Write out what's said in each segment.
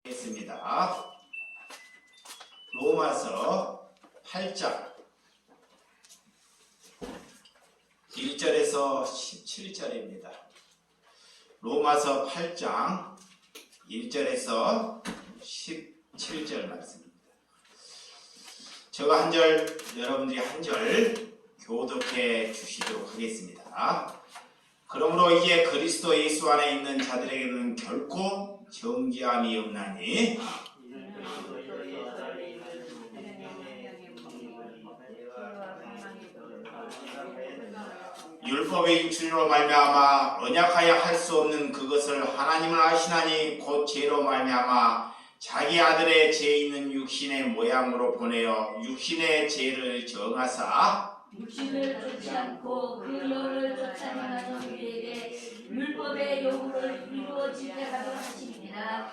하겠습니다. 로마서 8장 1절에서 17절입니다. 로마서 8장 1절에서 17절 말씀입니다. 제가 한 절, 여러분들이 한 절 교독해 주시도록 하겠습니다. 그러므로 이제 그리스도 예수 안에 있는 자들에게는 결코 정죄함이 없나니 율법의 육신으로 말미암아 언약하여 할 수 없는 그것을 하나님은 아시나니 곧 죄로 말미암아 자기 아들의 죄 있는 육신의 모양으로 보내어 육신의 죄를 정하사 육신을 쫓지 않고 그 영을 쫓아가는 우리에게 율법의 요구를 이루어지게 하도록 하심이니라.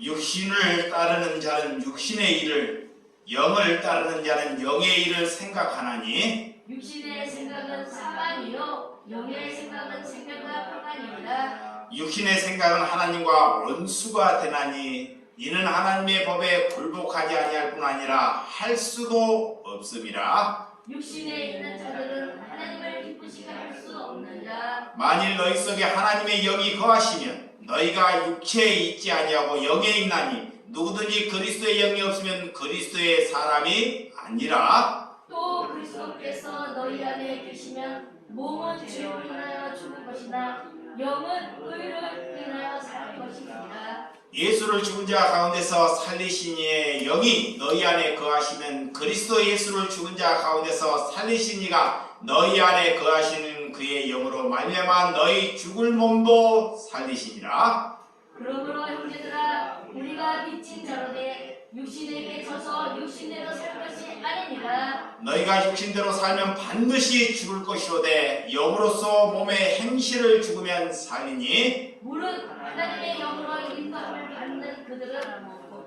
육신을 따르는 자는 육신의 일을, 영을 따르는 자는 영의 일을 생각하나니 육신의 생각은 사망이요 영의 생각은 생명과 평안이니라. 육신의 생각은 하나님과 원수가 되나니 이는 하나님의 법에 굴복하지 아니할 뿐 아니라 할 수도 없음이라. 육신에 있는 자들은 하나님을 기쁘시게 할 수 없느니라. 만일 너희 속에 하나님의 영이 거하시면 너희가 육체에 있지 아니하고 영에 있나니 누구든지 그리스도의 영이 없으면 그리스도의 사람이 아니라. 또 그리스도께서 너희 안에 계시면 몸은 죄로 인하여 죽을 것이나 영은 의를 인하여 살 것이니라. 예수를 죽은 자 가운데서 살리신 이의 영이 너희 안에 거하시면 그리스도 예수를 죽은 자 가운데서 살리신 이가 너희 안에 거하시는 그의 영으로 말미암아 너희 죽을 몸도 살리시니라. 그러므로 형제들아 우리가 빚진 자로되 육신에게 져서 육신대로 살 것이 아니니라. 너희가 육신대로 살면 반드시 죽을 것이로되 영으로서 몸의 행실을 죽으면 살리니 무릇 하나님의 영으로 인도함을 받는 그들은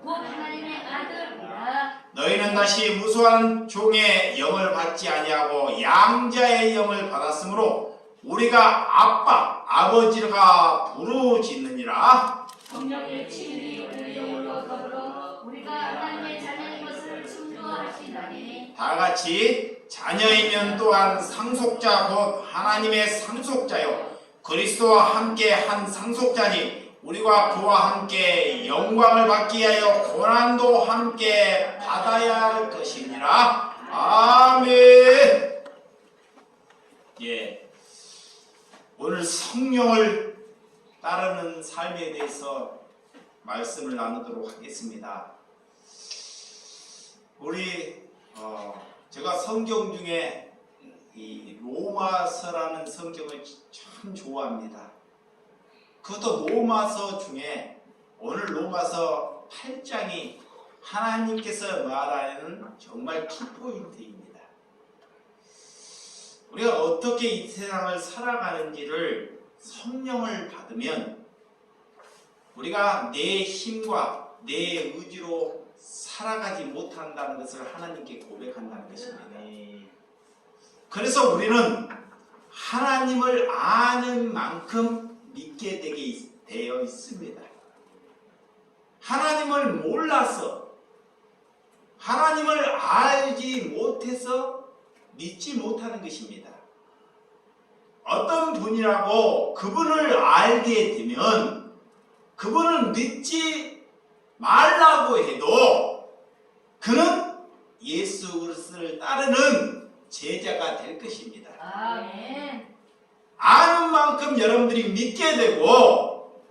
곧 하나님의 아들이라. 너희는 다시 무수한 종의 영을 받지 아니하고 양자의 영을 받았으므로 우리가 아빠, 아버지가 부르짖느니라. 성령의 친히 우리 영으로 더불어 우리가 하나님의 자녀인 것을 증거하시나니 다 같이 자녀이면 또한 상속자 곧 하나님의 상속자요 그리스도와 함께 한 상속자니 우리가 그와 함께 영광을 받기 위하여 고난도 함께 받아야 할 것이니라. 아멘. 예, 오늘 성령을 따르는 삶에 대해서 말씀을 나누도록 하겠습니다. 제가 성경 중에 이 로마서라는 성경을 참 좋아합니다. 그것도 로마서 중에 오늘 로마서 8장이 하나님께서 말하는 정말 키포인트입니다. 우리가 어떻게 이 세상을 살아가는지를 성령을 받으면 우리가 내 힘과 내 의지로 살아가지 못한다는 것을 하나님께 고백한다는 것입니다. 그래서 우리는 하나님을 아는 만큼 믿게 되어 있습니다. 하나님을 몰라서, 하나님을 알지 못해서 믿지 못하는 것입니다. 어떤 분이라고 그분을 알게 되면 그분을 믿지 말라고 해도 그는 예수 그리스도를 따르는 제자가 될 것입니다. 아멘. 아는 만큼 여러분들이 믿게 되고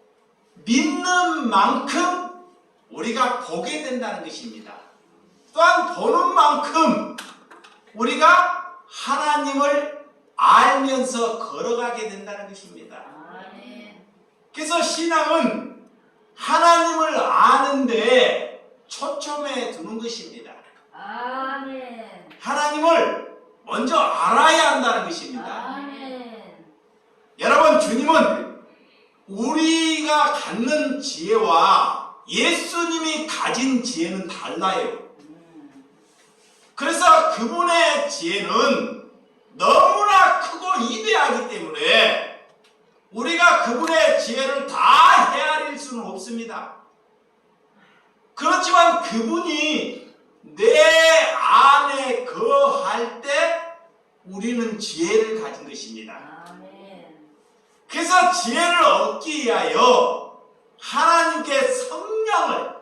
믿는 만큼 우리가 보게 된다는 것입니다. 또한 보는 만큼 우리가 하나님을 알면서 걸어가게 된다는 것입니다. 아멘. 그래서 신앙은 하나님을 아는데 초점에 두는 것입니다. 아멘. 하나님을 먼저 알아야 한다는 것입니다. 아멘. 여러분, 주님은 우리가 갖는 지혜와 예수님이 가진 지혜는 달라요. 그래서 그분의 지혜는 너무나 크고 위대하기 때문에 우리가 그분의 지혜를 다 헤아릴 수는 없습니다. 그분이 내 안에 거할 때 우리는 지혜를 가진 것입니다. 아멘. 그래서 지혜를 얻기 위하여 하나님께 성령을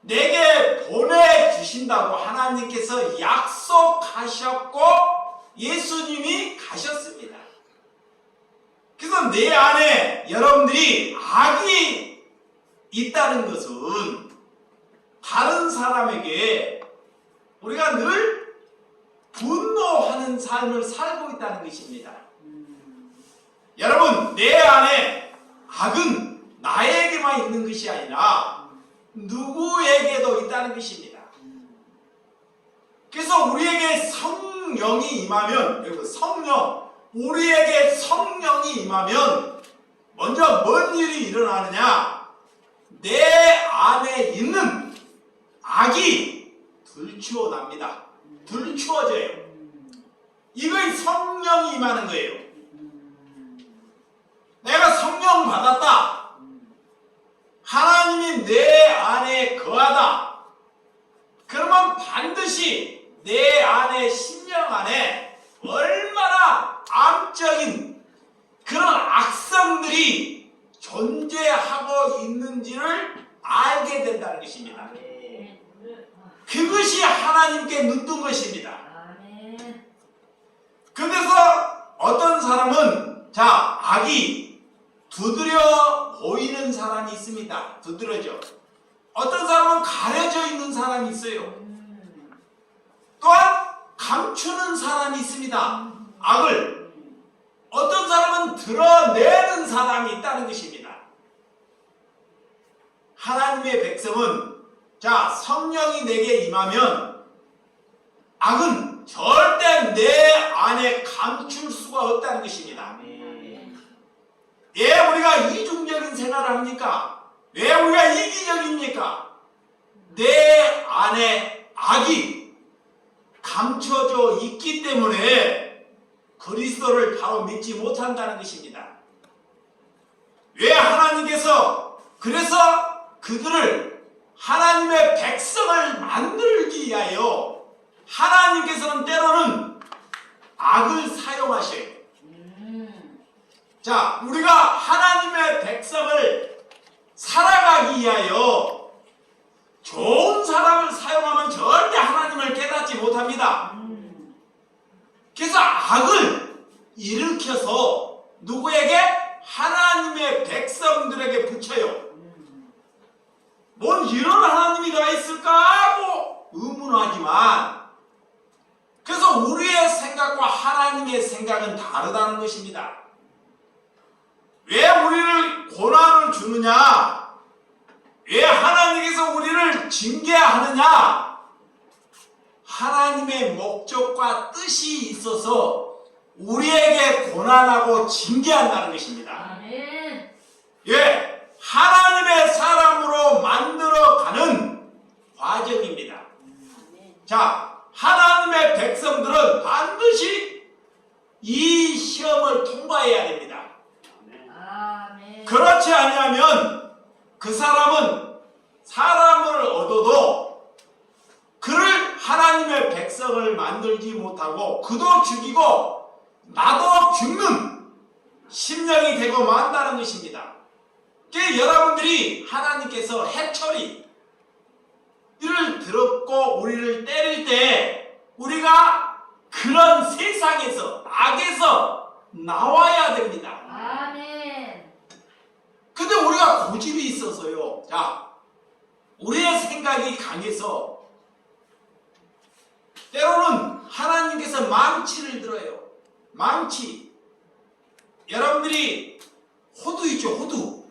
내게 보내주신다고 하나님께서 약속하셨고 예수님이 가셨습니다. 그래서 내 안에 여러분들이 악이 있다는 것은 다른 사람에게 우리가 늘 분노하는 삶을 살고 있다는 것입니다. 여러분, 내 안에 악은 나에게만 있는 것이 아니라 누구에게도 있다는 것입니다. 그래서 우리에게 성령이 임하면, 여러분, 우리에게 성령이 임하면 먼저 뭔 일이 일어나느냐? 내 안에 있는 악이 들추어납니다. 들추어져요. 이거의 성령이 임하는 거예요. 내가 성령 받았다. 하나님이 내 안에 거하다. 그러면 반드시 내 안에 심령 안에 얼마나 암적인 그런 악성들이 존재하고 있는지를 알게 된다는 것입니다. 그것이 하나님께 눈뜬 것입니다. 그래서 어떤 사람은 악이 두드려 보이는 사람이 있습니다. 두드러져. 어떤 사람은 가려져 있는 사람이 있어요. 또한 감추는 사람이 있습니다. 악을. 어떤 사람은 드러내는 사람이 있다는 것입니다. 하나님의 백성은 성령이 내게 임하면 악은 절대 내 안에 감출 수가 없다는 것입니다. 왜 우리가 이중적인 생활을 합니까? 왜 우리가 이기적입니까? 내 안에 악이 감춰져 있기 때문에 그리스도를 바로 믿지 못한다는 것입니다. 왜 하나님께서 그래서 그들을 하나님의 백성을 만들기 위하여 하나님께서는 때로는 악을 사용하셔요. 우리가 하나님의 백성을 살아가기 위하여 좋은 사람을 사용하면 절대 하나님을 깨닫지 못합니다. 그래서 악을 일으켜서 누구에게? 하나님의 백성들에게 붙여요. 뭔 이런 하나님이 다 있을까 하고 의문하지만, 그래서 우리의 생각과 하나님의 생각은 다르다는 것입니다. 왜 우리를 고난을 주느냐? 왜 하나님께서 우리를 징계하느냐? 하나님의 목적과 뜻이 있어서 우리에게 고난하고 징계한다는 것입니다. 예, 하나님의 사람으로 만들어가는 과정입니다. 하나님의 백성들은 반드시 이 시험을 통과해야 됩니다. 그렇지 않으면 그 사람은 사람을 얻어도 그를 하나님의 백성을 만들지 못하고 그도 죽이고 나도 죽는 심령이 되고 만다는 것입니다. 여러분들이 하나님께서 해초리 이를 들었고 우리를 때릴 때 우리가 그런 세상에서 악에서 나와야 됩니다. 근데 우리가 고집이 있어서요. 우리의 생각이 강해서 때로는 하나님께서 망치를 들어요. 망치. 여러분들이 호두 있죠, 호두.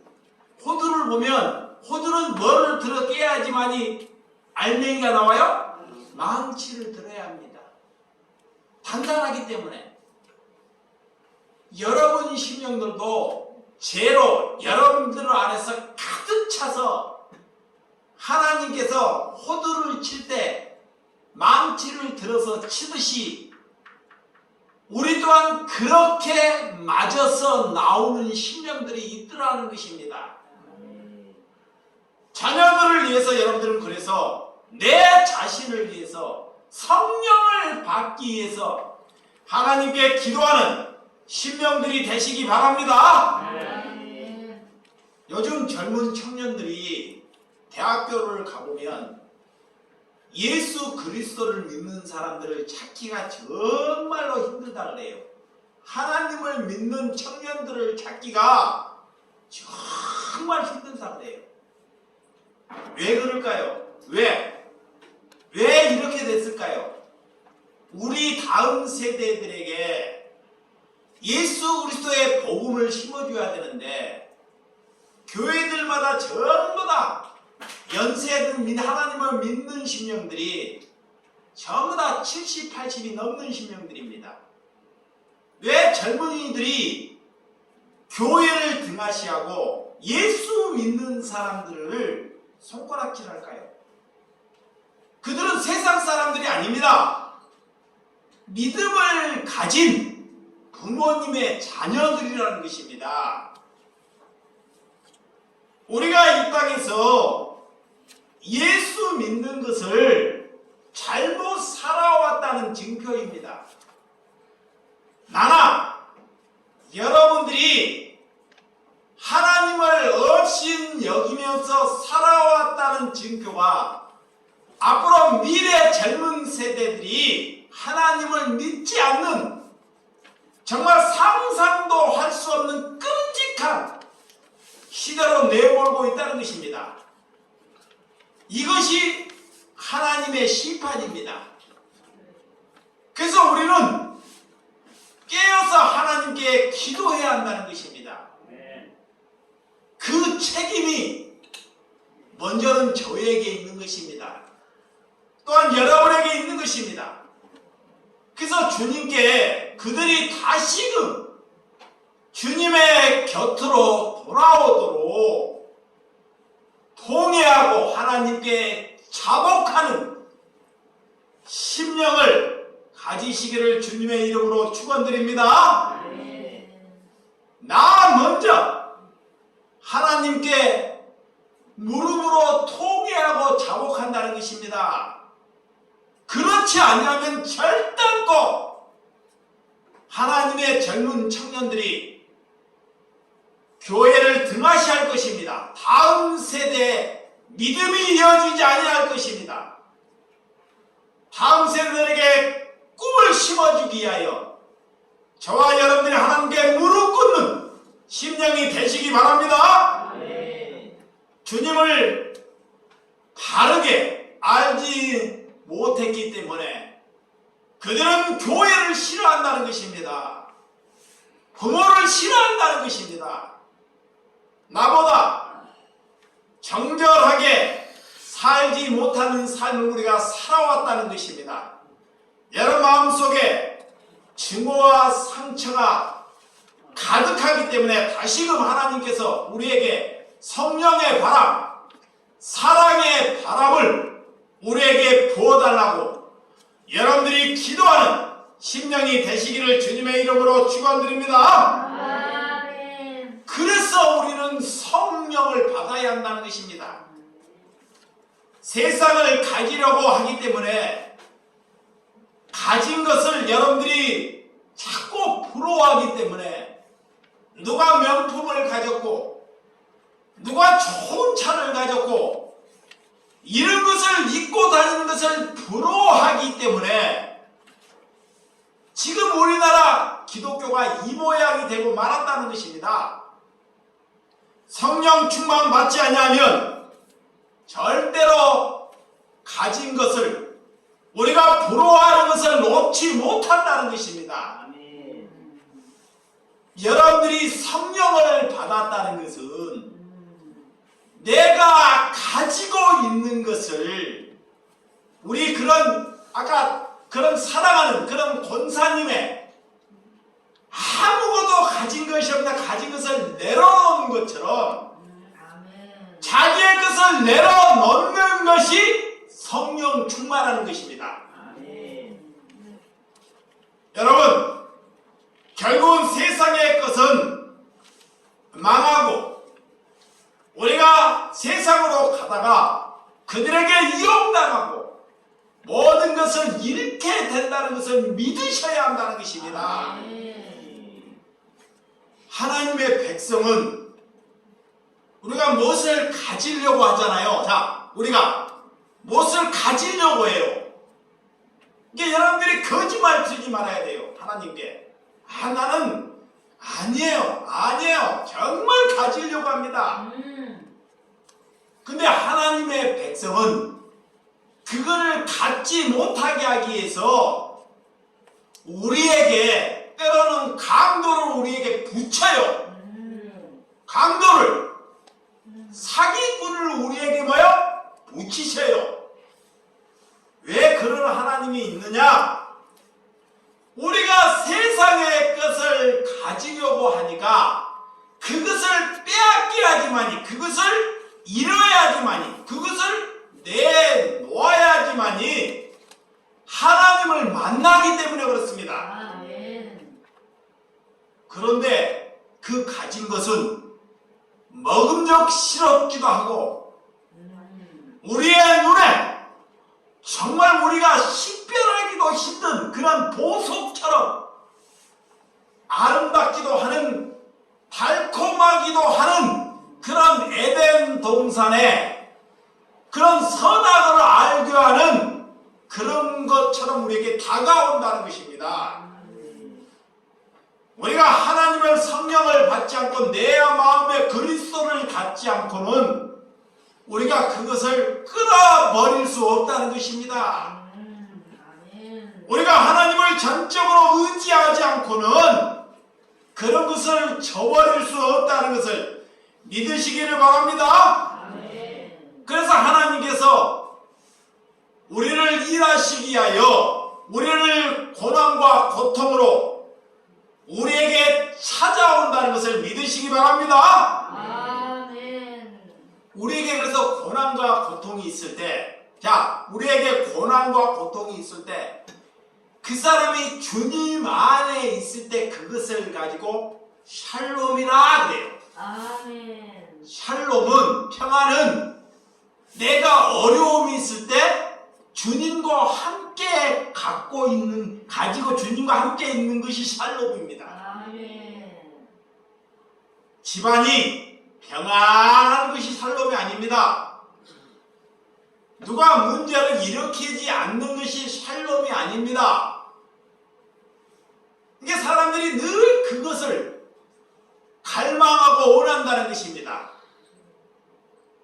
호두를 보면 호두는 뭐를 들어 깨야지만이 알맹이가 나와요? 망치를 들어야 합니다. 단단하기 때문에. 여러분 심령들도 죄로 여러분들 안에서 가득 차서 하나님께서 호두를 칠 때 망치를 들어서 치듯이 우리 또한 그렇게 맞아서 나오는 심령들이 있더라는 것입니다. 자녀들을 위해서 여러분들은 그래서 내 자신을 위해서 성령을 받기 위해서 하나님께 기도하는 심령들이 되시기 바랍니다. 아멘. 요즘 젊은 청년들이 대학교를 가보면 예수 그리스도를 믿는 사람들을 찾기가 정말로 힘들다 그래요. 하나님을 믿는 청년들을 찾기가 정말 힘들다 그래요. 왜 그럴까요? 왜 이렇게 됐을까요? 우리 다음 세대들에게 예수 그리스도의 복음을 심어줘야 되는데 교회들마다 전부 다 연세든 하나님을 믿는 심령들이 전부 다 70, 80이 넘는 심령들입니다. 왜 젊은이들이 교회를 등하시하고 예수 믿는 사람들을 손가락질할까요? 그들은 세상 사람들이 아닙니다. 믿음을 가진 부모님의 자녀들이라는 것입니다. 우리가 이 땅에서 예수 믿는 것을 잘못 살아왔다는 증표입니다. 나나 여러분들이 하나님을 없인 여기면서 살아왔다는 증표가 앞으로 미래 젊은 세대들이 하나님을 믿지 않는 정말 상상도 할 수 없는 끔찍한 시대로 내몰고 있다는 것입니다. 이것이 하나님의 심판입니다. 그래서 우리는 깨어서 하나님께 기도해야 한다는 것입니다. 그 책임이 먼저는 저에게 있는 것입니다. 또한 여러분에게 있는 것입니다. 그래서 주님께 그들이 다시금 주님의 곁으로 돌아오도록 통회하고 하나님께 자복하는 심령을 가지시기를 주님의 이름으로 축원드립니다. 나 먼저 하나님께 무릎으로 통회하고 자복한다는 것입니다. 그렇지 않으면 결단코 하나님의 젊은 청년들이 교회를 등하시할 것입니다. 다음 세대에 믿음이 이어지지 아니할 것입니다. 다음 세대들에게 꿈을 심어주기 위하여 저와 여러분들이 하나님께 무릎 꿇는 심령이 되시기 바랍니다. 주님을 바르게 알지 못했기 때문에 그들은 교회를 싫어한다는 것입니다. 부모를 싫어한다는 것입니다. 나보다 정결하게 살지 못하는 삶을 우리가 살아왔다는 것입니다. 여러분 마음속에 증오와 상처가 가득하기 때문에 다시금 하나님께서 우리에게 성령의 바람, 사랑의 바람을 우리에게 부어달라고 여러분들이 기도하는 심령이 되시기를 주님의 이름으로 축원드립니다. 아멘. 그래서 우리는 성령을 받아야 한다는 것입니다. 세상을 가지려고 하기 때문에 가진 것을 여러분들이 자꾸 부러워하기 때문에 누가 명품을 가졌고 누가 좋은 차를 가졌고 이런 것을 입고 다니는 것을 부러워하기 때문에 지금 우리나라 기독교가 이 모양이 되고 말았다는 것입니다. 성령 충만 받지 아니하면 절대로 가진 것을 우리가 부러워하는 것을 놓지 못한다는 것입니다. 여러분들이 성령을 받았다는 것은 내가 가지고 있는 것을 우리 아까 그런 사랑하는 그런 권사님의 아무것도 가진 것이 없나 가진 것을 내려놓는 것처럼 자기의 것을 내려놓는 것이 성령 충만하는 것입니다. 여러분 결국은 세상의 것은 망하고 우리가 세상으로 가다가 그들에게 이용당하고 모든 것을 잃게 된다는 것을 믿으셔야 한다는 것입니다. 하나님의 백성은 우리가 무엇을 가지려고 하잖아요. 자, 우리가 무엇을 가지려고 해요. 이게 여러분들이 거짓말 치지 말아야 돼요. 하나님께. 나는 아니에요. 정말 가지려고 합니다. 근데 하나님의 백성은 그거를 갖지 못하게 하기 위해서 우리에게 때로는 강도를 우리에게 붙여요. 강도를, 사기꾼을 우리에게 붙이셔요. 왜 그런 하나님이 있느냐? 우리가 세상의 것을 가지려고 하니까 그것을 빼앗겨야지만이, 그것을 잃어야지만이, 그것을 내놓아야지만이 하나님을 만나기 때문에 그렇습니다. 그런데 그 가진 것은 먹음직스럽기도 하고 우리의 눈에 정말 우리가 식별하기도 힘든 그런 보석처럼 아름답기도 하는, 달콤하기도 하는 그런 에덴 동산에 그런 선악을 알게 하는 그런 것처럼 우리에게 다가온다는 것입니다. 우리가 하나님의 성령을 받지 않고 내 마음에 그리스도를 갖지 않고는 우리가 그것을 끊어버릴 수 없다는 것입니다. 우리가 하나님을 전적으로 의지하지 않고는 그런 것을 저버릴 수 없다는 것을 믿으시기를 바랍니다. 그래서 하나님께서 우리를 일하시기 위하여 우리를 고난과 고통으로 우리에게 찾아온다는 것을 믿으시기 바랍니다. 우리에게 그래서 고난과 고통이 있을 때, 자, 우리에게 고난과 고통이 있을 때 그 사람이 주님 안에 있을 때 그것을 가지고 샬롬이라 그래요. 샬롬은, 평안은 내가 어려움이 있을 때 주님과 함께 가지고 주님과 함께 있는 것이 샬롬입니다. 집안이 평안한 것이 샬롬이 아닙니다. 누가 문제를 일으키지 않는 것이 샬롬이 아닙니다. 이게 사람들이 늘 그것을 갈망하고 원한다는 것입니다.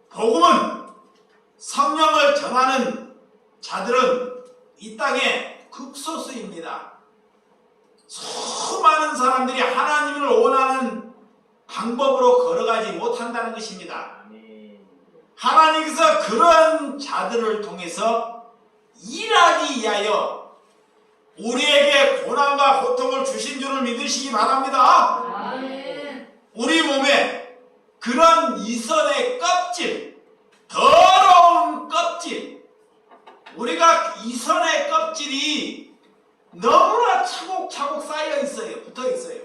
복음은, 성령을 전하는 자들은 이 땅에 극소수입니다. 수많은 사람들이 하나님을 원하는 방법으로 걸어가지 못한다는 것입니다. 하나님께서 그런 자들을 통해서 일하기 위하여 우리에게 고난과 고통을 주신 줄을 믿으시기 바랍니다. 우리 몸에 그런 이선의 껍질, 더러운 껍질, 우리가 이선의 껍질이 너무나 차곡차곡 쌓여 있어요. 붙어 있어요.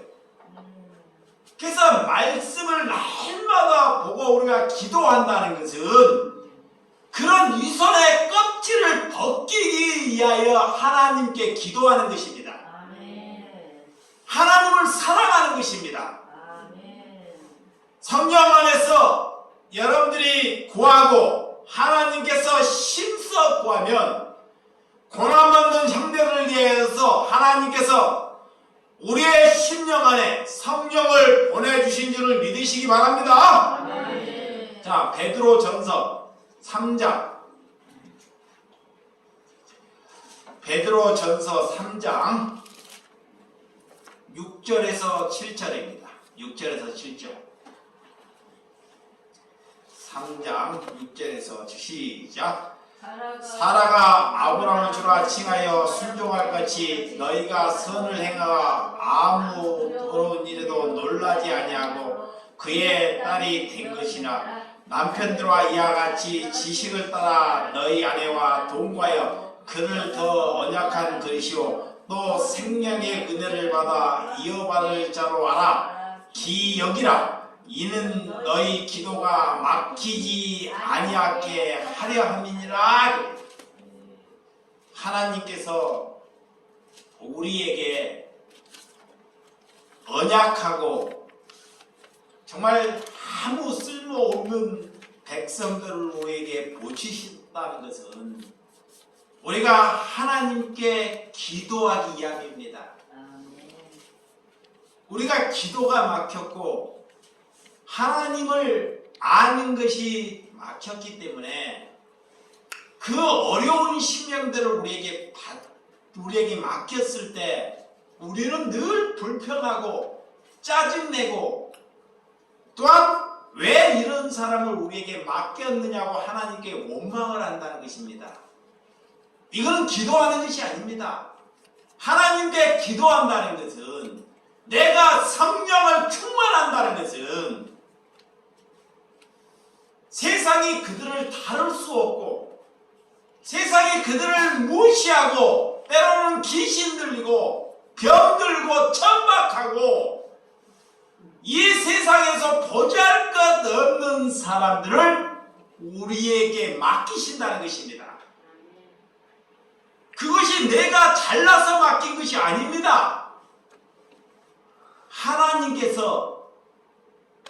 그래서 말씀을 날마다 보고 우리가 기도한다는 것은 그런 이선의 껍질을 벗기기 위하여 하나님께 기도하는 것입니다. 하나님을 사랑하는 것입니다. 성령 안에서 여러분들이 구하고 하나님께서 힘써 구하면 고난받는 형제를 위해서 하나님께서 우리의 심령 안에 성령을 보내주신 줄을 믿으시기 바랍니다. 자, 베드로전서 3장, 베드로전서 3장 6절에서 7절입니다. 6절에서 7절. 3장 6절에서 시작. 사라가 아브라함을 주라 칭하여 순종할 것이 너희가 선을 행하여 아무 더러운 일에도 놀라지 아니하고 그의 딸이 된 것이나 남편들과 이와 같이 지식을 따라 너희 아내와 동거하여 그를 더 언약한 것이요 또 생명의 은혜를 받아 이어받을 자로 알아. 기여기라. 이는 너희 기도가 막히지 아니하게 하려 함이니라. 하나님께서 우리에게 언약하고 정말 아무 쓸모없는 백성들을 우리에게 보시신다는 것은 우리가 하나님께 기도하기 위함입니다. 우리가 기도가 막혔고 하나님을 아는 것이 막혔기 때문에 그 어려운 심령들을 우리에게 맡겼을 때 우리는 늘 불평하고 짜증내고 또한 왜 이런 사람을 우리에게 맡겼느냐고 하나님께 원망을 한다는 것입니다. 이건 기도하는 것이 아닙니다. 하나님께 기도한다는 것은 내가 성령을 충만한다는 것은 세상이 그들을 다룰 수 없고 세상이 그들을 무시하고 때로는 귀신 들리고 병들고 천박하고 이 세상에서 보잘것없는 사람들을 우리에게 맡기신다는 것입니다. 그것이 내가 잘나서 맡긴 것이 아닙니다. 하나님께서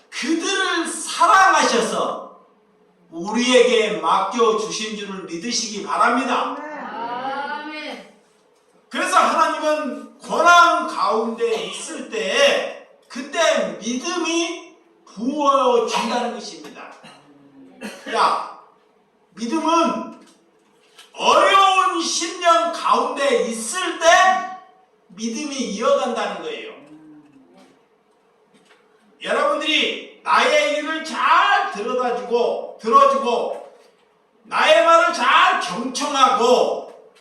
그들을 사랑하셔서 우리에게 맡겨주신 줄을 믿으시기 바랍니다. 아멘. 그래서 하나님은 고난 가운데 있을 때 그때 믿음이 부어진다는 것입니다. 야, 믿음은 어려운 심령 가운데 있을 때 믿음이 이어간다는 거예요. 여러분들이 나의 일을 잘 들어주고 나의 말을 잘 경청하고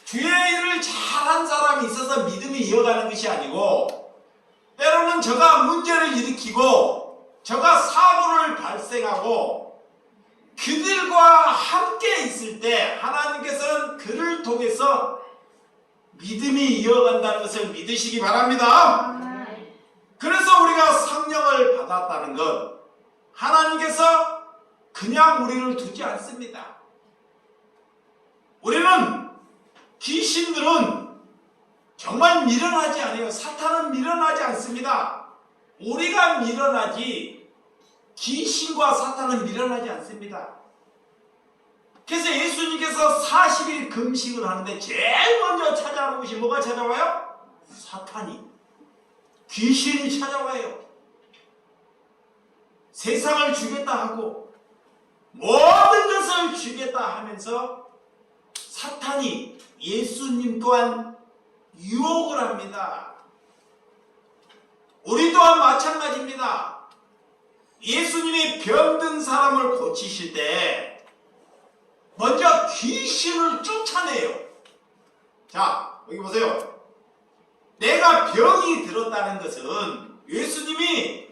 주의 일을 잘한 사람이 있어서 믿음이 이어가는 것이 아니고 때로는 저가 문제를 일으키고 저가 사고를 발생하고 그들과 함께 있을 때 하나님께서는 그를 통해서 믿음이 이어간다는 것을 믿으시기 바랍니다. 그래서 우리가 성령을 받았다는 것, 하나님께서 그냥 우리를 두지 않습니다. 우리는 귀신들은 정말 밀어나지 않아요. 사탄은 밀어나지 않습니다. 우리가 밀어나지 귀신과 사탄은 밀어나지 않습니다. 그래서 예수님께서 40일 금식을 하는데 제일 먼저 찾아오는 것이 뭐가 찾아와요? 사탄이. 귀신이 찾아와요. 세상을 주겠다 하고 모든 것을 주겠다 하면서 사탄이 예수님 또한 유혹을 합니다. 우리 또한 마찬가지입니다. 예수님이 병든 사람을 고치실 때 먼저 귀신을 쫓아내요. 자, 여기 보세요. 내가 병이 들었다는 것은 예수님이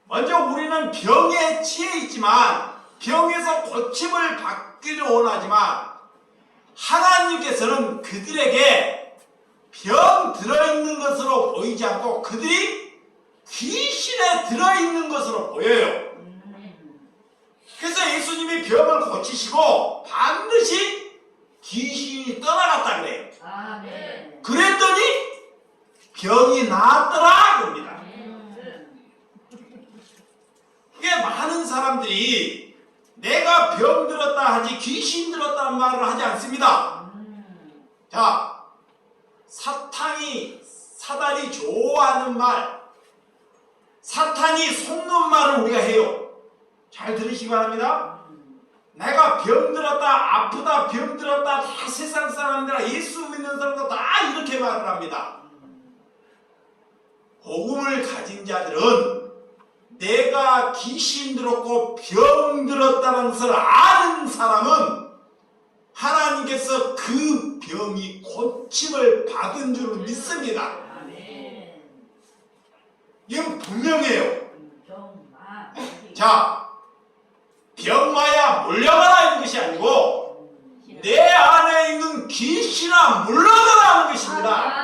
먼저 우리는 병에 취해 있지만 병에서 고침을 받기를 원하지만 하나님께서는 그들에게 병 들어있는 것으로 보이지 않고 그들이 귀신에 들어있는 것으로 보여요. 그래서 예수님이 병을 고치시고 반드시 귀신이 떠나갔다 그래요. 아멘. 그랬더니 병이 나았더라 그럽니다. 이게 많은 사람들이 내가 병 들었다 하지 귀신 들었다는 말을 하지 않습니다. 자, 사단이 좋아하는 말, 사탄이 속는 말을 우리가 해요. 잘 들으시기 바랍니다. 내가 병 들었다, 아프다, 병 들었다, 다 세상 사람들, 예수 믿는 사람들 다 이렇게 말을 합니다. 복음을 가진 자들은 내가 귀신 들었고 병 들었다는 것을 아는 사람은 하나님께서 그 병이 고침을 받은 줄 믿습니다. 이건 분명해요. 자, 병마야 물려가라 하는 것이 아니고 내 안에 있는 귀신아 물러가라 하는 것입니다.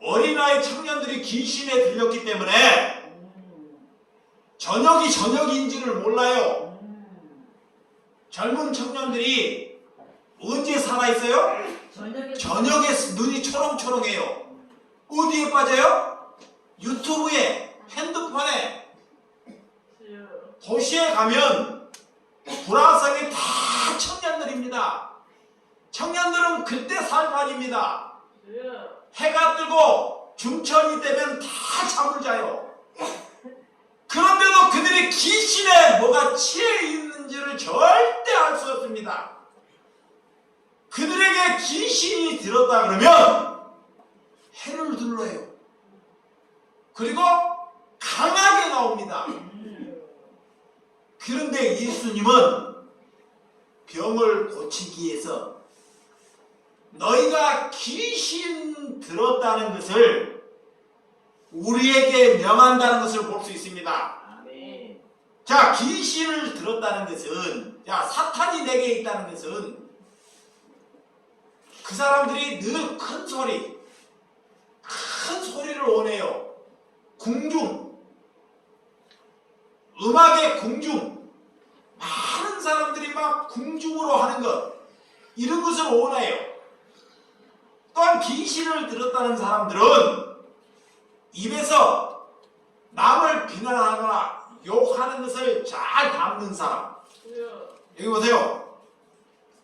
어린아이 청년들이 귀신에 들렸기 때문에 저녁이 저녁인지를 몰라요. 젊은 청년들이 언제 살아있어요? 저녁에 눈이 초롱초롱해요. 어디에 빠져요? 유튜브에, 핸드폰에. 도시에 가면 불화성이 다 청년들입니다. 청년들은 그때 살판입니다. 해가 뜨고 중천이 되면 다 잠을 자요. 그런데도 그들이 귀신에 뭐가 취해 있는지를 절대 알 수 없습니다. 그들에게 귀신이 들었다 그러면 해를 둘러요. 그리고 강하게 나옵니다. 그런데 예수님은 병을 고치기 위해서 너희가 귀신 들었다는 것을 우리에게 명한다는 것을 볼 수 있습니다. 자, 귀신을 들었다는 것은, 자, 사탄이 내게 있다는 것은 그 사람들이 늘 큰 소리를 원해요. 궁중, 음악의 궁중, 많은 사람들이 막 궁중으로 하는 것, 이런 것을 원해요. 또한 귀신을 들었다는 사람들은 입에서 남을 비난하거나 욕하는 것을 잘 담는 사람. 여기 보세요.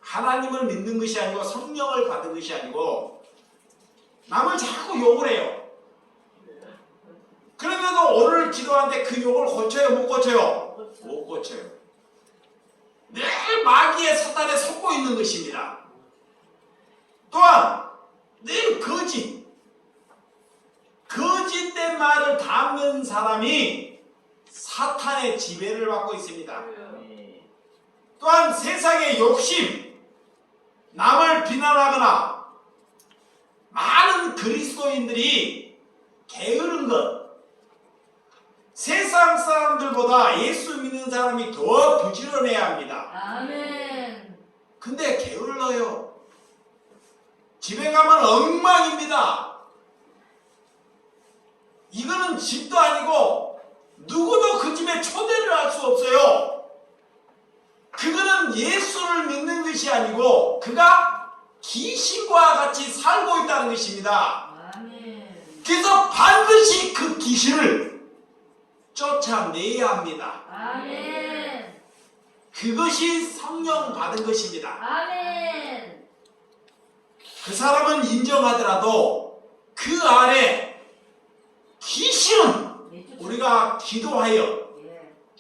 하나님을 믿는 것이 아니고 성령을 받은 것이 아니고 남을 자꾸 욕을 해요. 그러면서 오늘 기도하는데 그 욕을 고쳐요? 못 고쳐요? 못 고쳐요. 늘 마귀의 사단에 속고 있는 것입니다. 또한 늘 거짓된 말을 담는 사람이 사탄의 지배를 받고 있습니다. 또한 세상의 욕심, 남을 비난하거나 많은 그리스도인들이 게으른 것, 세상 사람들보다 예수 믿는 사람이 더 부지런해야 합니다. 아멘. 근데 게을러요. 집에 가면 엉망입니다. 이거는 집도 아니고 누구도 그 집에 초대를 할 수 없어요. 그거는 예수를 믿는 것이 아니고 그가 귀신과 같이 살고 있다는 것입니다. 아멘. 그래서 반드시 그 귀신을 쫓아내야 합니다. 아멘. 그것이 성령 받은 것입니다. 아멘. 그 사람은 인정하더라도 그 안에 귀신은 우리가 기도하여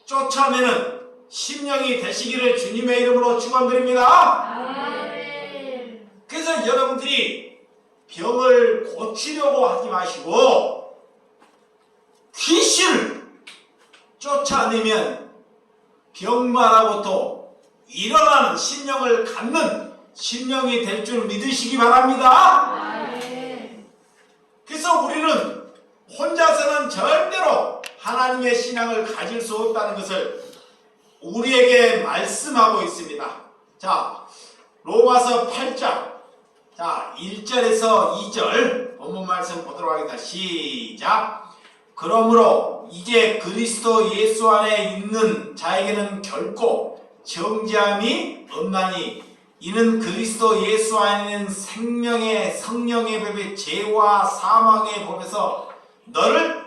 쫓아내는 심령이 되시기를 주님의 이름으로 축원드립니다. 아멘. 그래서 여러분들이 병을 고치려고 하지 마시고 귀신을 쫓아내면 병마라부터 일어나는 심령을 갖는 심령이 될 줄 믿으시기 바랍니다. 아멘. 그래서 우리는 혼자서는 절대로 하나님의 신앙을 가질 수 없다는 것을 우리에게 말씀하고 있습니다. 자, 로마서 8장 1절에서 2절 본문 말씀 보도록 하겠습니다. 시작. 그러므로 이제 그리스도 예수 안에 있는 자에게는 결코 정죄함이 없나니 이는 그리스도 예수 안에 있는 생명의 성령의 법의 죄와 사망의 법에서 너를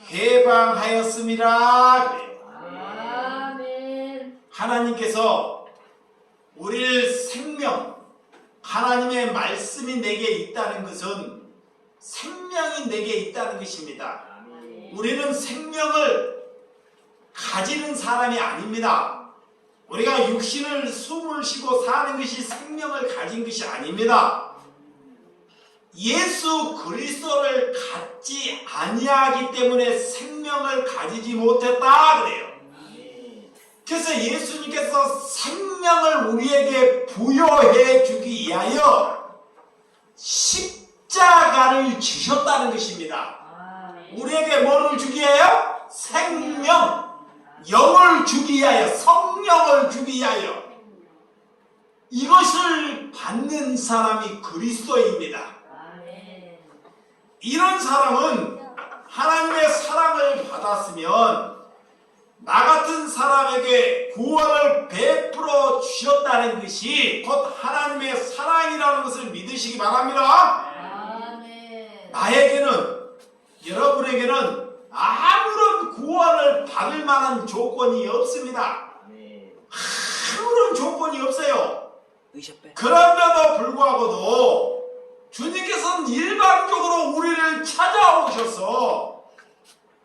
해방하였음이라. 아멘. 하나님께서 우리를 생명, 하나님의 말씀이 내게 있다는 것은 생명이 내게 있다는 것입니다. 우리는 생명을 가지는 사람이 아닙니다. 우리가 육신을 숨을 쉬고 사는 것이 생명을 가진 것이 아닙니다. 예수 그리스도를 갖지 아니하기 때문에 생명을 가지지 못했다 그래요. 그래서 예수님께서 생명을 우리에게 부여해 주기 위하여 십자가를 지셨다는 것입니다. 우리에게 뭐를 주기 위하여? 생명, 영을 주기 위하여, 성령을 주기 위하여. 이것을 받는 사람이 그리스도입니다. 이런 사람은 하나님의 사랑을 받았으면 나 같은 사람에게 구원을 베풀어 주셨다는 것이 곧 하나님의 사랑이라는 것을 믿으시기 바랍니다. 아멘. 나에게는, 여러분에게는 아무런 구원을 받을 만한 조건이 없습니다. 아무런 조건이 없어요. 그런데도 불구하고도 주님께서는 일방적으로 우리를 찾아오셔서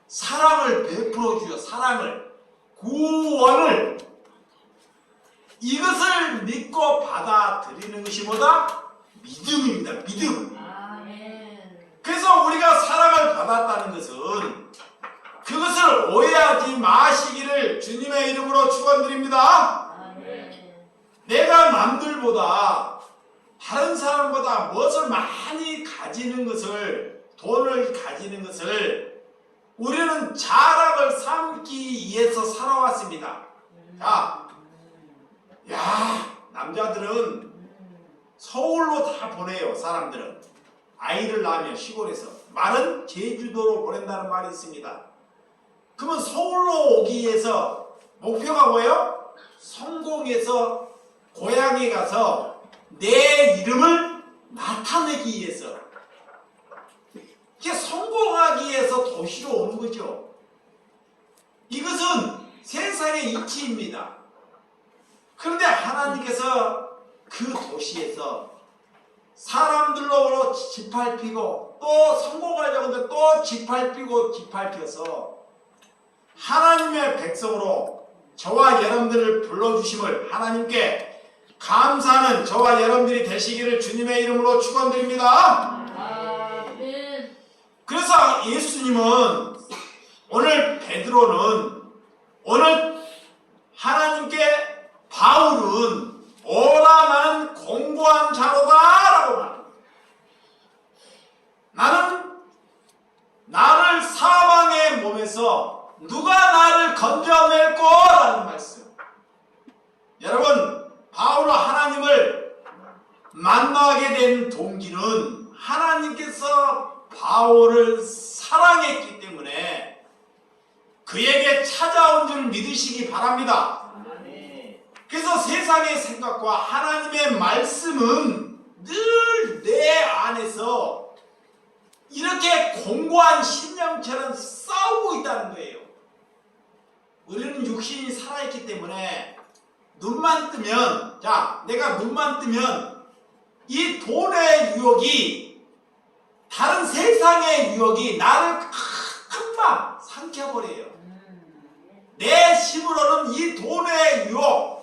사랑을 베풀어 주셔. 사랑을, 구원을, 이것을 믿고 받아들이는 것이 뭐다? 믿음입니다. 믿음. 아멘. 그래서 우리가 사랑을 받았다는 것은 그것을 오해하지 마시기를 주님의 이름으로 축원드립니다. 아멘. 내가 남들보다, 다른 사람보다 무엇을 많이 가지는 것을, 돈을 가지는 것을 우리는 자랑을 삼기 위해서 살아왔습니다. 자, 남자들은 서울로 다 보내요. 사람들은 아이를 낳으면 시골에서, 말은 제주도로 보낸다는 말이 있습니다. 그러면 서울로 오기 위해서 목표가 뭐예요? 성공해서 고향에 가서 내 이름을 나타내기 위해서, 이게 성공하기 위해서 도시로 오는 거죠. 이것은 세상의 이치입니다. 그런데 하나님께서 그 도시에서 사람들로 짓밟히고 또 성공하려고 하는데 또 짓밟혀서 하나님의 백성으로 저와 여러분들을 불러주심을 하나님께 감사하는 저와 여러분들이 되시기를 주님의 이름으로 축원드립니다. 아멘. 그래서 예수님은, 오늘 베드로는, 오늘 하나님께 바울은 오라 나는 공고한 자로다 라고 말합니다. 나를 사망의 몸에서 누가 나를 건져낼꼬? 라는 말씀. 여러분, 바울은 하나님을 만나게 된 동기는 하나님께서 바울을 사랑했기 때문에 그에게 찾아온 줄 믿으시기 바랍니다. 그래서 세상의 생각과 하나님의 말씀은 늘 내 안에서 이렇게 공고한 심령처럼 싸우고 있다는 거예요. 우리는 육신이 살아있기 때문에 눈만 뜨면, 내가 눈만 뜨면 이 돈의 유혹이, 다른 세상의 유혹이 나를 금방 삼켜버려요. 내 힘으로는 이 돈의 유혹,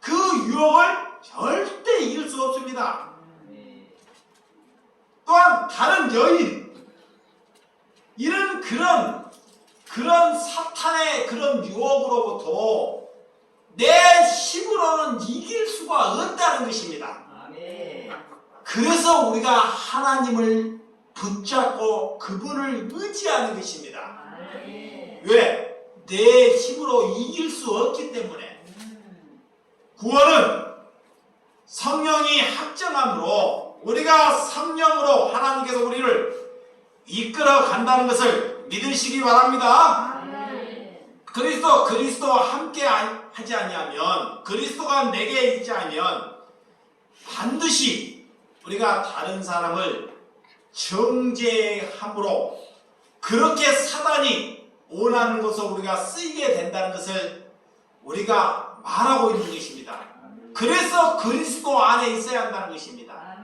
그 유혹을 절대 이길 수 없습니다. 또한 다른 여인, 이런 그런 사탄의 그런 유혹으로부터 내 힘으로는 이길 수가 없다는 것입니다. 그래서 우리가 하나님을 붙잡고 그분을 의지하는 것입니다. 왜? 내 힘으로 이길 수 없기 때문에. 구원은 성령이 확정함으로, 우리가 성령으로 하나님께서 우리를 이끌어 간다는 것을 믿으시기 바랍니다. 그리스도와 함께 하지 아니하면, 그리스도가 내게 있지 않으면 반드시 우리가 다른 사람을 정죄함으로 그렇게 사단이 원하는 것을 우리가 쓰이게 된다는 것을 우리가 말하고 있는 것입니다. 그래서 그리스도 안에 있어야 한다는 것입니다.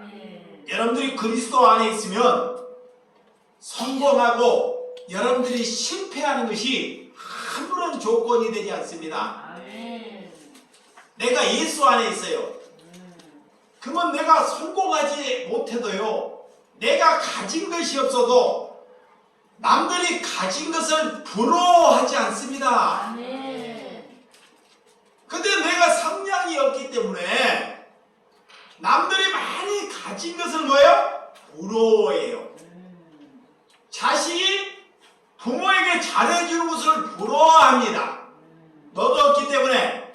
여러분들이 그리스도 안에 있으면 성공하고 여러분들이 실패하는 것이 아무런 조건이 되지 않습니다. 내가 예수 안에 있어요. 그러면 내가 성공하지 못해도요, 내가 가진 것이 없어도 남들이 가진 것을 부러워하지 않습니다. 근데 내가 성량이 없기 때문에 남들이 많이 가진 것을 뭐예요? 부러워해요. 자식이 부모에게 잘해주는 것을 부러워합니다. 너도 없기 때문에,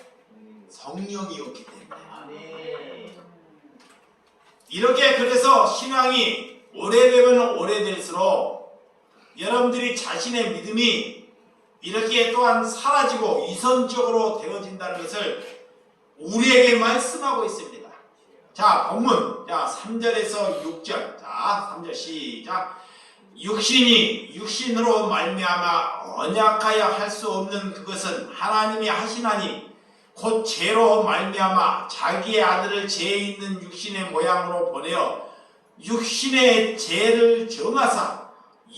성령이 없기 때문에. 이렇게 그래서 신앙이 오래되면 오래될수록 여러분들이 자신의 믿음이 이렇게 또한 사라지고 이선적으로 되어진다는 것을 우리에게 말씀하고 있습니다. 자, 본문. 자, 3절에서 6절. 자, 3절 시작. 육신이 육신으로 말미암아 언약하여 할 수 없는 그것은 하나님이 하시나니 곧 죄로 말미암아 자기의 아들을 죄 있는 육신의 모양으로 보내어 육신의 죄를 정하사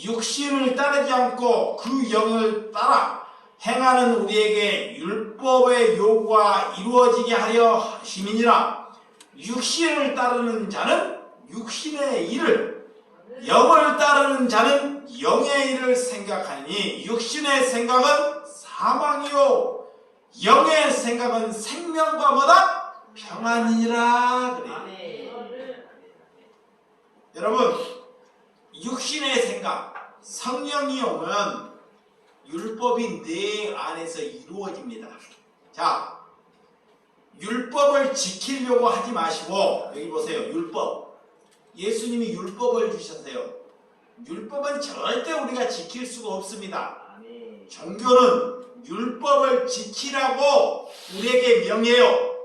육신을 따르지 않고 그 영을 따라 행하는 우리에게 율법의 요구가 이루어지게 하려 하심이니라. 육신을 따르는 자는 육신의 일을, 영을 따르는 자는 영의 일을 생각하니 육신의 생각은 사망이요 영의 생각은 생명과 뭐다? 평안이니라. 그래. 여러분, 육신의 생각, 성령이 오면 율법이 내 안에서 이루어집니다. 자, 율법을 지키려고 하지 마시고, 여기 보세요. 율법. 예수님이 율법을 주셨어요. 율법은 절대 우리가 지킬 수가 없습니다. 종교는 율법을 지키라고 우리에게 명해요.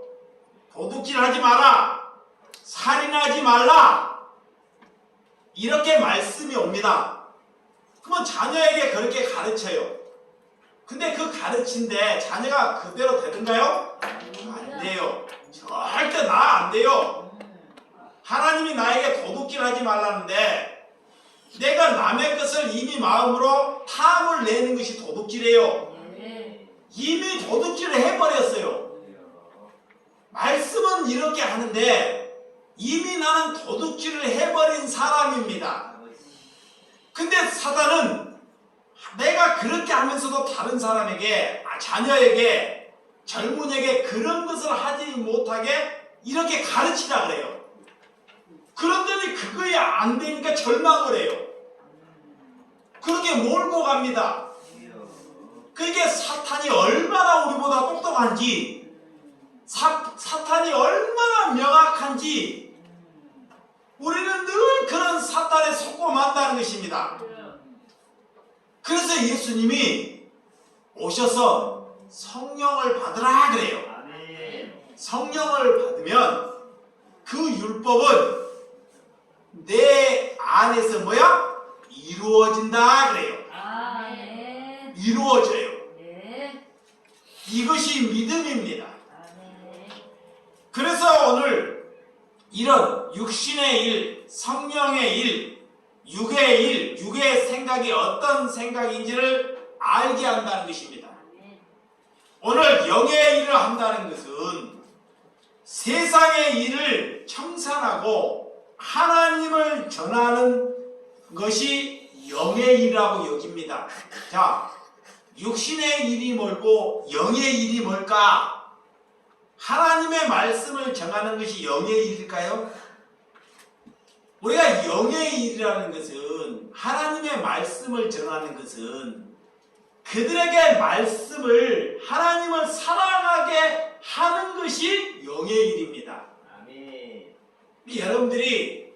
도둑질하지 마라, 살인하지 말라, 이렇게 말씀이 옵니다. 그러면 자녀에게 그렇게 가르쳐요. 근데 그 가르친데 자녀가 그대로 되는가요? 안 돼요. 절대 안 돼요. 하나님이 나에게 도둑질하지 말라는데 내가 남의 것을 이미 마음으로 탐을 내는 것이 도둑질이에요. 이미 도둑질을 해버렸어요. 말씀은 이렇게 하는데 이미 나는 도둑질을 해버린 사람입니다. 근데 사단은 내가 그렇게 하면서도 다른 사람에게, 자녀에게, 젊은이에게 그런 것을 하지 못하게 이렇게 가르치라 그래요. 그런더니 그거에 안 되니까 절망을 해요. 그렇게 몰고 갑니다. 그게 사탄이 얼마나 우리보다 똑똑한지, 사탄이 얼마나 명확한지 우리는 늘 그런 사탄에 속고 만다는 것입니다. 그래서 예수님이 오셔서 성령을 받으라 그래요. 성령을 받으면 그 율법은 내 안에서 뭐야? 이루어진다 그래요. 이루어져요. 이것이 믿음입니다. 그래서 오늘 이런 육신의 일, 성령의 일, 육의 일, 육의 생각이 어떤 생각인지를 알게 한다는 것입니다. 오늘 영의 일을 한다는 것은 세상의 일을 청산하고 하나님을 전하는 것이 영의 일이라고 여깁니다. 자, 육신의 일이 뭘고 영의 일이 뭘까? 하나님의 말씀을 전하는 것이 영의 일일까요? 우리가 영의 일이라는 것은, 하나님의 말씀을 전하는 것은 그들에게 말씀을, 하나님을 사랑하게 하는 것이 영의 일입니다. 아멘. 여러분들이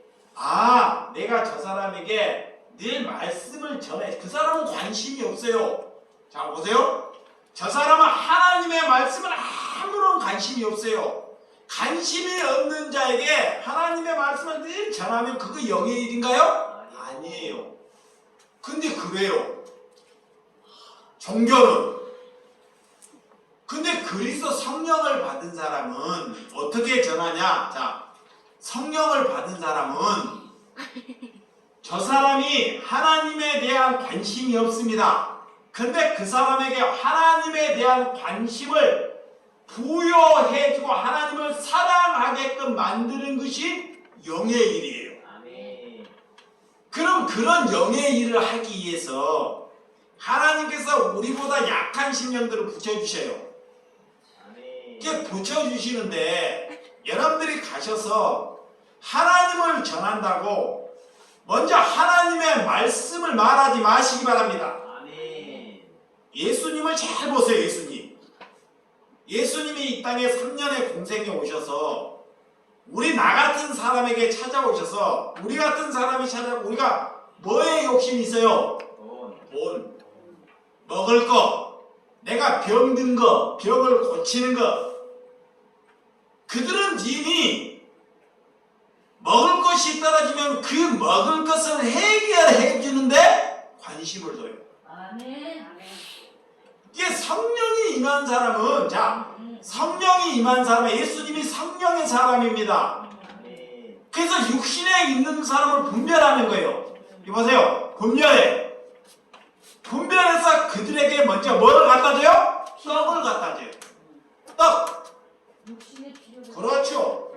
내가 저 사람에게 늘 말씀을 전해. 그 사람은 관심이 없어요. 자, 보세요. 저 사람은 하나님의 말씀을 아무런 관심이 없어요. 관심이 없는 자에게 하나님의 말씀을 늘 전하면 그거 영의 일인가요? 아니에요. 근데 그래요. 종교는. 근데 그리스도 성령을 받은 사람은 어떻게 전하냐? 자, 성령을 받은 사람은 저 사람이 하나님에 대한 관심이 없습니다. 근데 그 사람에게 하나님에 대한 관심을 부여해주고 하나님을 사랑하게끔 만드는 것이 영의 일이에요. 아멘. 그럼 그런 영의 일을 하기 위해서 하나님께서 우리보다 약한 심령들을 붙여주셔요. 아멘. 이렇게 붙여주시는데 여러분들이 가셔서 하나님을 전한다고 먼저 하나님의 말씀을 말하지 마시기 바랍니다. 예수님을 잘 보세요. 예수님이 이 땅에 3년의 공생에 오셔서 우리 나 같은 사람에게 찾아오셔서 우리 같은 사람이 우리가 뭐에 욕심이 있어요? 돈, 먹을 거, 내가 병든 거, 병을 고치는 거. 그들은 이미 먹을 것이 떨어지면 그 먹을 것을 해결해 주는데 관심을 둬요. 아멘. 이게 성령이 임한 사람은, 자, 성령이 임한 사람은 예수님이 성령의 사람입니다. 그래서 육신에 있는 사람을 분별하는 거예요. 이보세요. 분별해. 분별해서 그들에게 먼저 뭘 갖다 줘요? 떡을 갖다 줘요. 떡. 육신의 필요를. 그렇죠.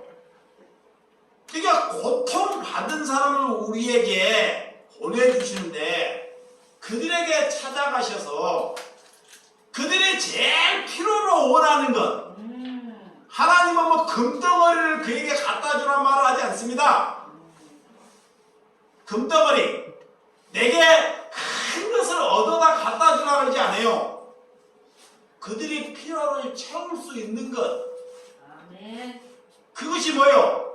그러니까 고통받은 사람을 우리에게 보내주시는데 그들에게 찾아가셔서 그들이 제일 필요로 원하는 것, 하나님은 뭐 금덩어리를 그에게 갖다 주란 말을 하지 않습니다. 금덩어리, 내게 큰 것을 얻어다 갖다 주라 그러지 않아요. 그들이 필요를 채울 수 있는 것, 아멘. 그것이 뭐예요?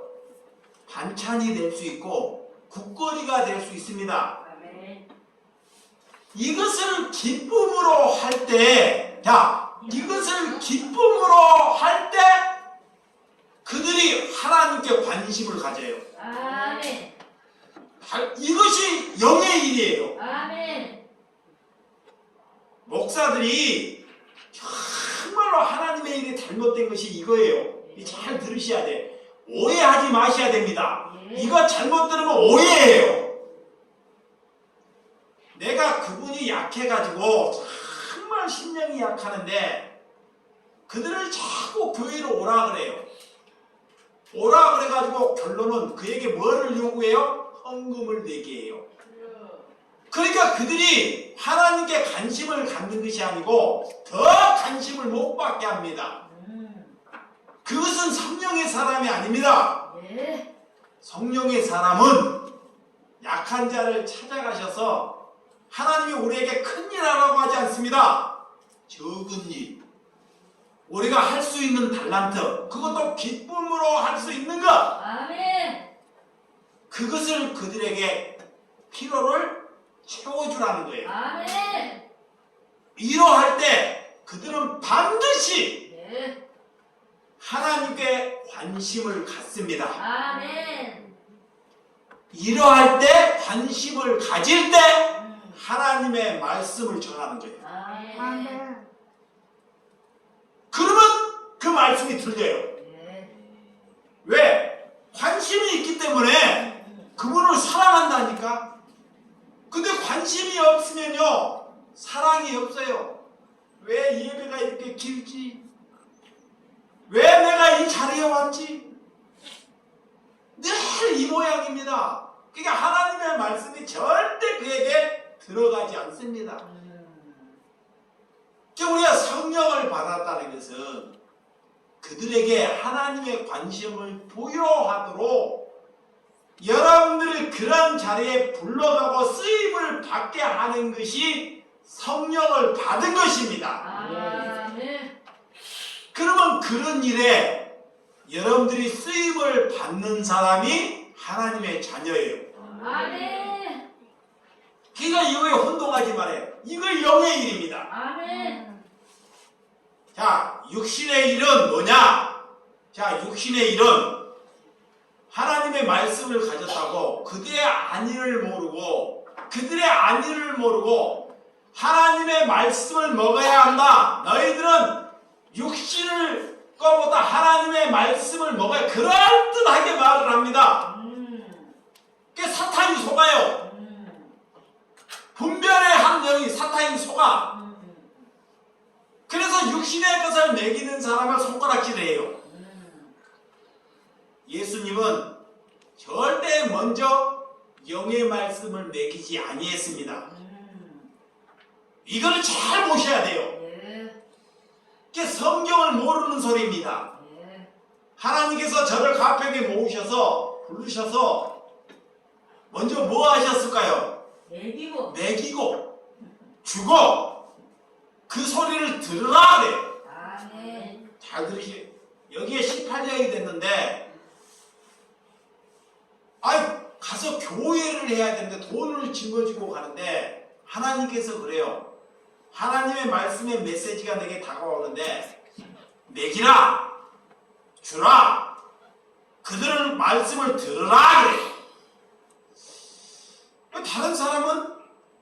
반찬이 될 수 있고 국거리가 될 수 있습니다. 아멘. 이것을 기쁨으로 할 때, 자, 이것을 기쁨으로 할 때 그들이 하나님께 관심을 가져요. 아멘. 이것이 영의 일이에요. 아멘. 목사들이 정말로 하나님의 일이 잘못된 것이 이거예요. 잘 들으셔야 돼. 오해하지 마셔야 됩니다. 이거 잘못 들으면 오해예요. 내가 그분이 약해가지고 정말 심령이 약하는데 그들을 자꾸 교회로 오라 그래요. 오라 그래가지고 결론은 그에게 뭐를 요구해요? 헌금을 내게 해요. 그러니까 그들이 하나님께 관심을 갖는 것이 아니고 더 관심을 못 받게 합니다. 그것은 성령의 사람이 아닙니다. 네. 성령의 사람은 약한 자를 찾아가셔서 하나님이 우리에게 큰 일 하라고 하지 않습니다. 적은 일, 우리가 할 수 있는 달란트, 그것도 기쁨으로 할 수 있는 것, 아멘. 그것을 그들에게 필요를 채워주라는 거예요. 아멘. 이러할 때 그들은 반드시 네. 하나님께 관심을 갖습니다. 아멘. 이러할 때 관심을 가질 때 하나님의 말씀을 전하는 거예요. 아멘. 그러면 그 말씀이 들려요. 네. 왜? 관심이 있기 때문에 그분을 사랑한다니까. 근데 관심이 없으면요 사랑이 없어요. 왜 예배가 이렇게 길지? 왜 내가 이 자리에 왔지? 늘 이 모양입니다. 그러니까 하나님의 말씀이 절대 그에게 들어가지 않습니다. 우리가 성령을 받았다는 것은 그들에게 하나님의 관심을 부여하도록 여러분들을 그런 자리에 불러가고 쓰임을 받게 하는 것이 성령을 받은 것입니다. 아멘. 그러면 그런 일에 여러분들이 쓰임을 받는 사람이 하나님의 자녀예요. 아멘. 그러니까 이거에 혼동하지 말아요. 이거 영의 일입니다. 아멘. 자, 육신의 일은 뭐냐? 자, 육신의 일은 하나님의 말씀을 가졌다고 그들의 안위를 모르고 하나님의 말씀을 먹어야 한다. 너희들은 육신을 거보다 하나님의 말씀을 먹어야 그럴듯하게 말을 합니다. 그게 사탄이 속아요. 분별의 한 영이 사탄이 속아. 그래서 육신의 것을 먹이는 사람을 손가락질해요. 예수님은 절대 먼저 영의 말씀을 먹이지 아니했습니다. 이거를 잘 보셔야 돼요. 이게 성경을 모르는 소리입니다. 하나님께서 저를 가평에 모으셔서 부르셔서 먼저 뭐 하셨을까요? 먹이고 주고 그 소리를 들으라 그래요. 아멘. 잘 들으시오. 여기에 18장이 됐는데 일을 해야 되는데 돈을 짊어지고 가는데 하나님께서 그래요. 하나님의 말씀의 메시지가 내게 다가오는데 먹이라, 주라, 그들은 말씀을 들으라 그래요. 다른 사람은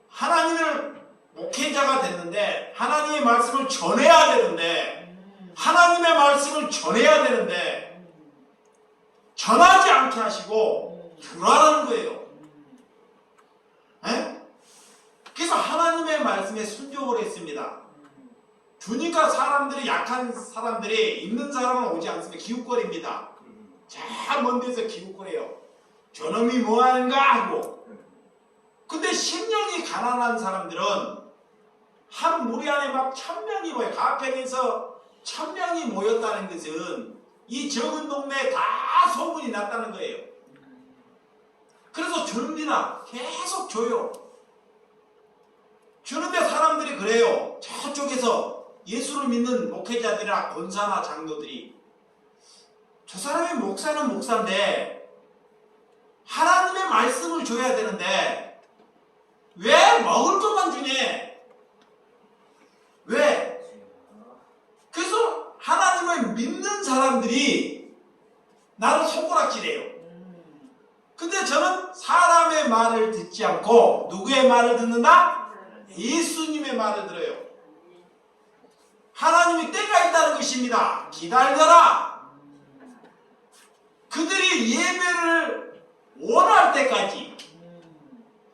하나님을 목회자가 됐는데 하나님의 말씀을 전해야 되는데 하나님의 말씀을 전해야 되는데 전하지 않게 하시고 들으라는 거예요. 에? 그래서 하나님의 말씀에 순종을 했습니다. 주니까 사람들이 약한 사람들이 있는 사람은 오지 않습니다. 기웃거립니다. 저 먼 데서 기웃거려요. 저놈이 뭐하는가 하고. 근데 심령이 가난한 사람들은 한 무리 안에 막 1000명이 모여 가평에서 1000명이 모였다는 것은 이 적은 동네에 다 소문이 났다는 거예요. 그래서 줍니다. 계속 줘요. 주는데 사람들이 그래요. 저쪽에서 예수를 믿는 목회자들이나 권사나 장로들이 저 사람이 목사는 목사인데 하나님의 말씀을 줘야 되는데 왜 먹을 것만 주니? 왜? 그래서 하나님을 믿는 사람들이 나를 손가락질해요. 근데 저는 사람의 말을 듣지 않고 누구의 말을 듣는다? 예수님의 말을 들어요. 하나님이 때가 있다는 것입니다. 기다려라. 그들이 예배를 원할 때까지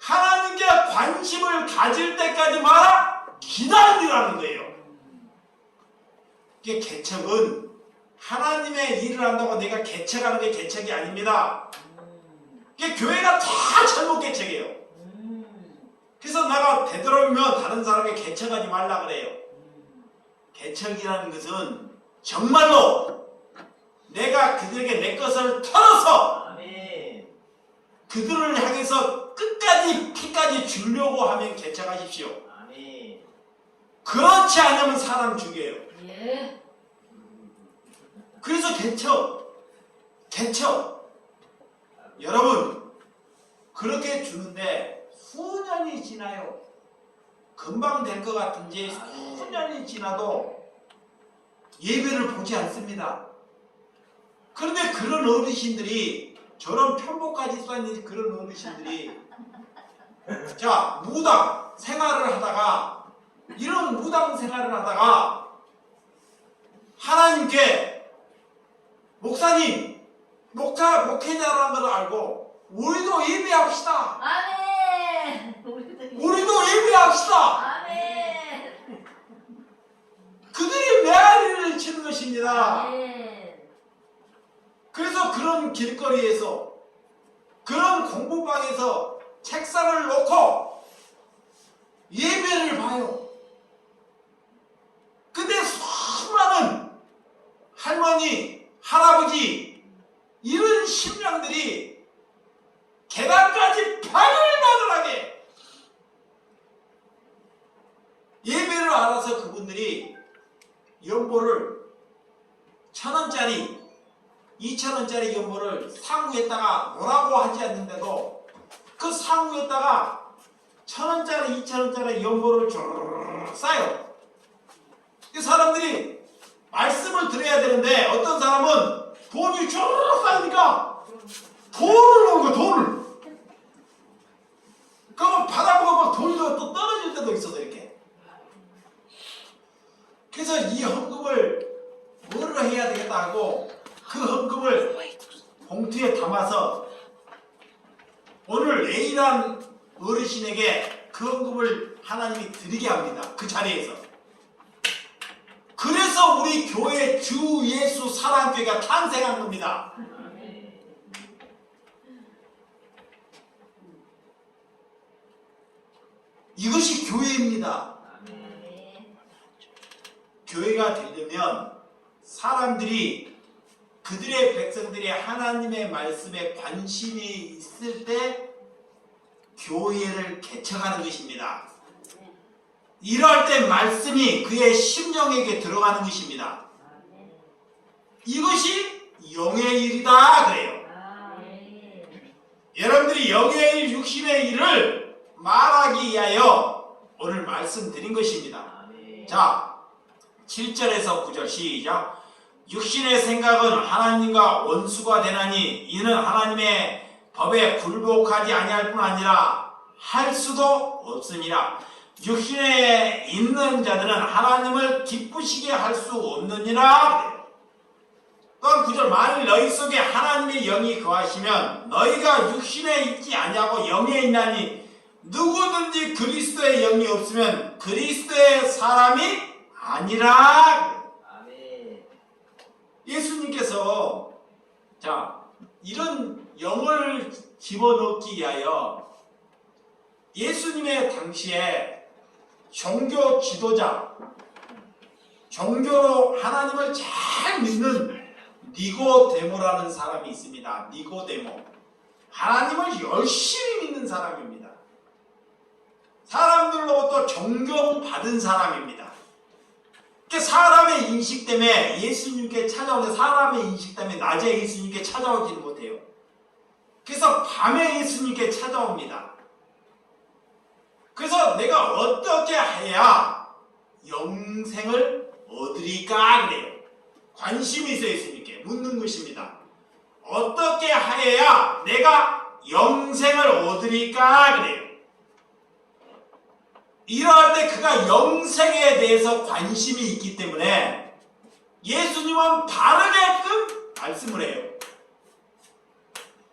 하나님께 관심을 가질 때까지 말아 기다리라는 거예요. 이게 개척은 하나님의 일을 한다고 내가 개척하는 게 개척이 아닙니다. 이게 교회가 다 잘못 개척이에요. 그래서 내가 되도록이면 다른 사람에게 개척하지 말라 그래요. 개척이라는 것은 정말로 내가 그들에게 내 것을 털어서 그들을 향해서 끝까지 피까지 주려고 하면 개척하십시오. 그렇지 않으면 사람 죽여요. 그래서 개척. 여러분 그렇게 주는데 수년이 지나요. 금방 될 것 같은지 수년이 지나도 예배를 보지 않습니다. 그런데 그런 어르신들이 저런 편복까지 쌓인 그런 어르신들이 자 무당 생활을 하다가 이런 무당 생활을 하다가 하나님께 목사님 목회자라는 걸 알고 우리도 예배합시다. 아멘. 우리도 예배합시다. 아멘. 그들이 메아리를 치는 것입니다. 아멘. 그래서 그런 길거리에서 그런 공부방에서 책상을 놓고 예배를 봐요. 근데 수많은 할머니, 할아버지 이런 심령들이 계단까지 바글바글하게 예배를 알아서 그분들이 연보를 1000원짜리 2000원짜리 연보를 상구에다가 뭐라고 하지 않는데도 그 상구에다가 1000원짜리 2000원짜리 연보를 쭉 싸요. 이 사람들이 말씀을 들어야 되는데 어떤 사람은 돈이 쭉 쌓이니까 돈을 넣은 거야. 돈을. 그러면 받아보고 막 돈이 또 떨어질 때도 있어서 이렇게. 그래서 이 헌금을 뭐를 해야 되겠다 하고 그 헌금을 봉투에 담아서 오늘 A라는 어르신에게 그 헌금을 하나님이 드리게 합니다. 그 자리에서. 그래서 우리 교회 주 예수 사랑교회가 탄생한 겁니다. 이것이 교회입니다. 교회가 되려면 사람들이 그들의 백성들이 하나님의 말씀에 관심이 있을 때 교회를 개척하는 것입니다. 이럴 때 말씀이 그의 심령에게 들어가는 것입니다. 이것이 영의 일이다 그래요. 여러분들이 그 영의 일, 육신의 일을 말하기 위하여 오늘 말씀드린 것입니다. 자, 7절에서 9절 시작. 육신의 생각은 하나님과 원수가 되나니 이는 하나님의 법에 굴복하지 아니할 뿐 아니라 할 수도 없으니라. 육신에 있는 자들은 하나님을 기쁘시게 할 수 없느니라. 또한 9절 만일 너희 속에 하나님의 영이 거하시면 너희가 육신에 있지 아니하고 영에 있나니 누구든지 그리스도의 영이 없으면 그리스도의 사람이 아니라. 예수님께서 자 이런 영을 집어넣기 위하여 예수님의 당시에 종교 지도자, 종교로 하나님을 잘 믿는 니고데모라는 사람이 있습니다. 니고데모. 하나님을 열심히 믿는 사람입니다. 사람들로부터 존경받은 사람입니다. 사람의 인식 때문에 예수님께 찾아오는데 사람의 인식 때문에 낮에 예수님께 찾아오지는 못해요. 그래서 밤에 예수님께 찾아옵니다. 그래서 내가 어떻게 해야 영생을 얻으리까 그래요. 관심이 있어요. 예수님께 묻는 것입니다. 어떻게 해야 내가 영생을 얻으리까 그래요. 이러할 때 그가 영생에 대해서 관심이 있기 때문에 예수님은 바르게끔 말씀을 해요.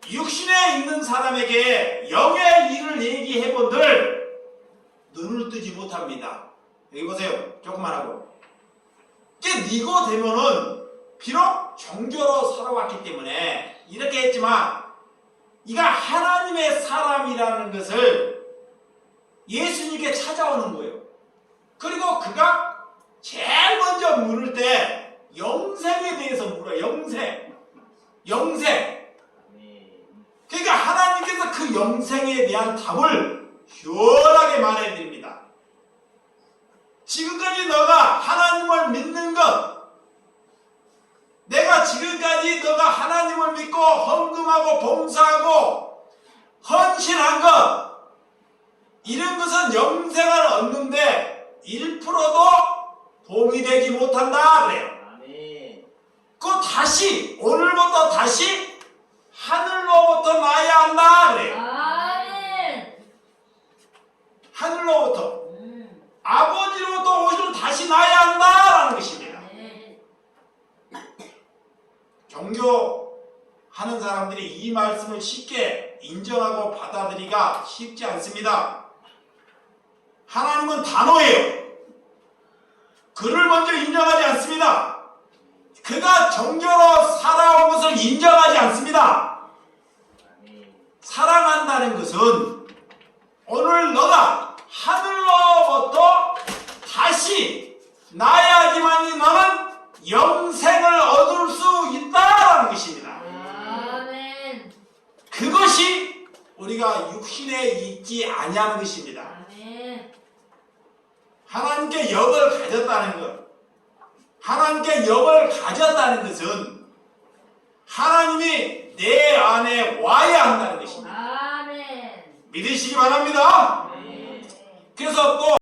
육신에 있는 사람에게 영의 일을 얘기해본들 눈을 뜨지 못합니다. 여기 보세요. 조금만 하고. 니고데모는 비록 종교로 살아왔기 때문에 이렇게 했지만 이가 하나님의 사람이라는 것을 예수님께 찾아오는 거예요. 그리고 그가 제일 먼저 물을 때 영생에 대해서 물어요. 영생. 그러니까 하나님께서 그 영생에 대한 답을 시원하게 말해드립니다. 지금까지 너가 하나님을 믿는 것, 내가 지금까지 너가 하나님을 믿고 헌금하고 봉사하고 헌신한 것, 이런 것은 영생을 얻는데 1%도 도움이 되지 못한다 그래요. 그 다시 오늘부터 다시 하늘로부터 나야 한다 그래요. 하늘로부터 아버지로부터 오실 다시 나야 한다라는 것입니다. 종교하는 사람들이 이 말씀을 쉽게 인정하고 받아들이기가 쉽지 않습니다. 하나님은 단호해요. 그를 먼저 인정하지 않습니다. 그가 종교로 살아온 것을 인정하지 않습니다. 사랑한다는 것은 오늘 너가 하늘로부터 다시 나야지만이 너는 영생을 얻을 수 있다라는 것입니다. 그것이 우리가 육신에 있지 아니하는 것입니다. 하나님께 영을 가졌다는 것, 하나님께 영을 가졌다는 것은 하나님이 내 안에 와야 한다는 것입니다. 믿으시기 바랍니다. 그래서 또